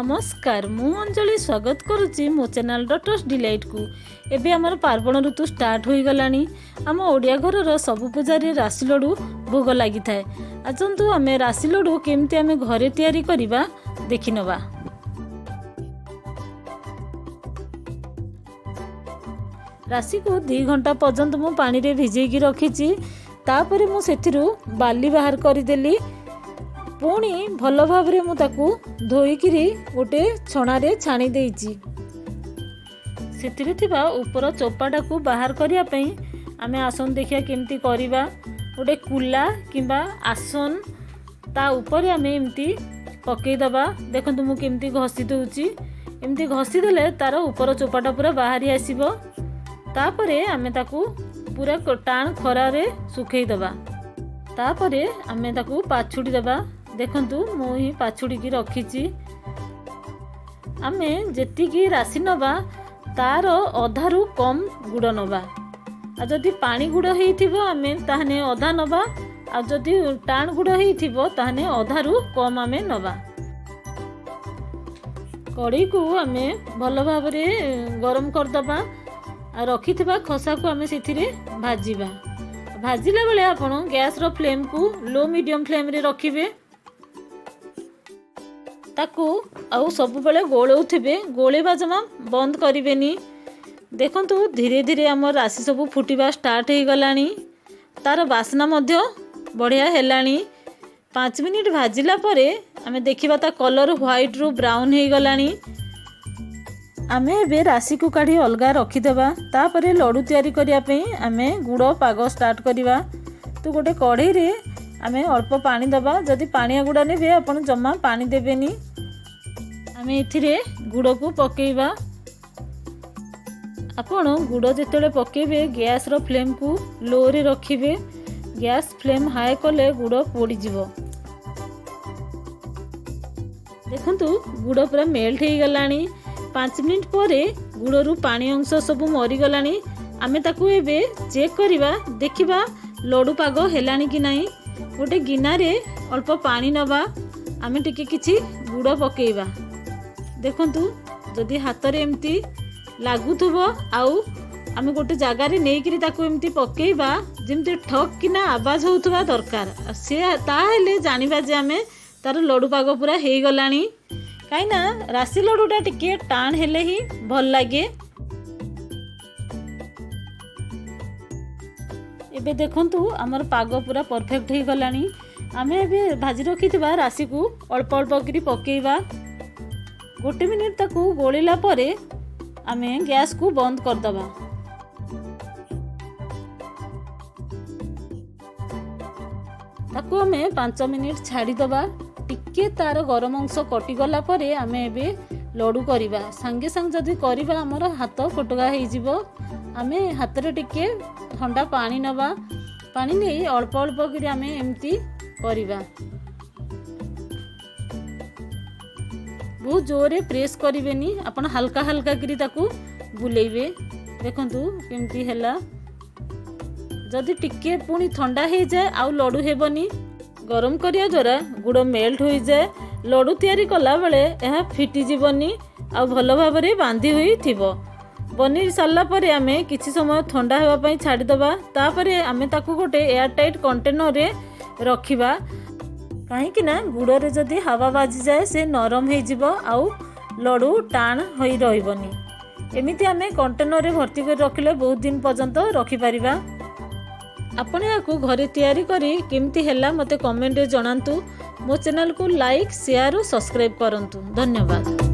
नमस्कार मु अंजलि स्वागत करुच्ची मो चैनल डॉक्टर्स डिलाइट को। एबे आमर पार्वण ऋतु स्टार्ट हो गलानी। आम ओडिया घर सबु पूजारे राशि लड्डू भोग लगी थाए। आजंतु आमे राशि लड्डू केमती आमे घरे तैयारी करिबा देखि नबा। राशि को 2 घंटा पर्यंत मु पानी रे भिजेकी रखीची। तापरे मु सेथिरु बाली बाहर करदेली। पुणी भल भाव रे मु ताकू धोईकिरी गोटे छणारे छाणी देइची। सेथिरे थिबा ऊपर चोपाटा को बाहर करिया पई आमे आसन देखिया केमती करिबा। गोटे कुला किंबा आसन ता ऊपर आमे एमती पकई दबा। देखंतु मु केमती घसी दउची। एमती घसी देले तार ऊपर चोपाटा पूरा बाहरी आसीबो। तापरे आमे ताकू पूरा टाण खरा रे सुखई दबा। तापरे आमे ताकू पाछुडी दबा। देखंतु मु ही पाछुडी की रखीची। आमे जेतिकी राशि नबा तार अधारु कम गुड़ नबा। आ जदि पानी गुड़ हेइथिबो आमे ताहने अधा नबा। आ जदि टाण गुड़ हेइथिबो ताहने अधारु कम आमे नबा। कड़ी को आमे भल भाव रे गरम कर दबा। आ रखिथिबा खसा को आमे सेथिरे भाजीबा। भाजिला बेले आपण गैस रो फ्लेम को लो मीडियम फ्लेम रे रखिबे। ताकू आउ सब बेले गोलौथिबे। गोलेबा जमा बंद करिवेनी। देखंतु धीरे धीरे हमर राशि सब फुटिबा स्टार्ट हो गलानी। तार बासना मध्य बढ़िया हेलानी। 5 मिनिट भाजिला परे आमे देखिबा ता कलर व्हाइट रु ब्राउन हो गलानी। आमे एबे राशि को काढी अलगा रखी देबा। तापरे लड्डू तयारी करिया पे आमे गुड़ पाग स्टार्ट करिबा। तो गोटे कढ़ई रे आमे अल्प पानी दबा। जदि पानिया गुड़ा नेबे आपण जम्मा पानी देबेनी। आमे एथिरे गुड़ को पकेइबा। आपण गुड़ जेतेले पकेबे गैस रो फ्लेम को लो रे रखिबे। गैस फ्लेम हाई कले गुड़ पोड़ी जिवो। देखंतु गुड़ पूरा मेल्ट हो गलानी। 5 मिनिट परे गुड़ रु पानी अंश सब मरी गलानी। आमे ताकू एबे चेक करिबा। देखिबा लड्डू पाग हेलानी कि नाही। गोटे गिनारे अल्प पानी नबा। आमे टिके किछि गुड़ पकेइबा। देखंतु जदि हाथ रे एमती लागुथुबो आउ आमे गोटे जगह रे नेकिरी ताकू एमती पकेइबा जेमती ठक किना आवाज होउथबा दरकार। से ताहेले जानिबा जे आमे तार लड्डू पाग पूरा हेई गलानी। काईना राशि लड्डूटा टिके टाण हेले ही भल लागे। एबे देखंतु हमर पाग पूरा परफेक्ट हो गलानी। आमे एबे भाजी रखिथिबा राशि को अल्प अल्प करी पकेइबा। गोटे मिनिट ताकू गोलिला परे आमे गैस को बंद कर दबा। ताकू आमे 5 मिनिट छाड़ी दबा। टिके तार गरम अंश कटि गला परे आमे एबे लड्डू करिबा। संगे संग जदि करिबा हमर हाथ फोटका हेइ जिवो। आमे हाथ रे टिके ठंडा पानी नबा। पानी नै अल्प अल्प करी आमे एमती करिबा। बहुत जोरे प्रेस करिवेनी। आपण हल्का हल्का करी ताकू बुलेइबे। देखंतु केमती हैला। जदि टिके पुनी ठंडा हे जाए आउ लड्डू हेबनी। गरम करिया द्वारा गुड़ मेल्ट हो जाए। लड्डू तैयारी कला बेले यह फिटी जीवनी आ भल भाव रे बांधी हुई थिबो। बनी सारला परे आमे किछि समय ठंडा हेबा पई छाडी दबा। तापरे आमे ताकू गोटे एयर टाइट कंटेनर रे रखिबा। काहे कि ना गुड़ रे जदि हवा बाजी जाए से नरम हे जिवो आउ लड्डू टाण होई रहिबनी। एमिति आमे कंटेनर रे भर्ती कर रखिले बहुत दिन पर्यंत रखि परिबा। आपण याकू घरे तैयारी करी केमती हैला मते कमेंट रे जणांतु। मो चैनल को लाइक शेयर और सब्सक्राइब करंतु। धन्यवाद।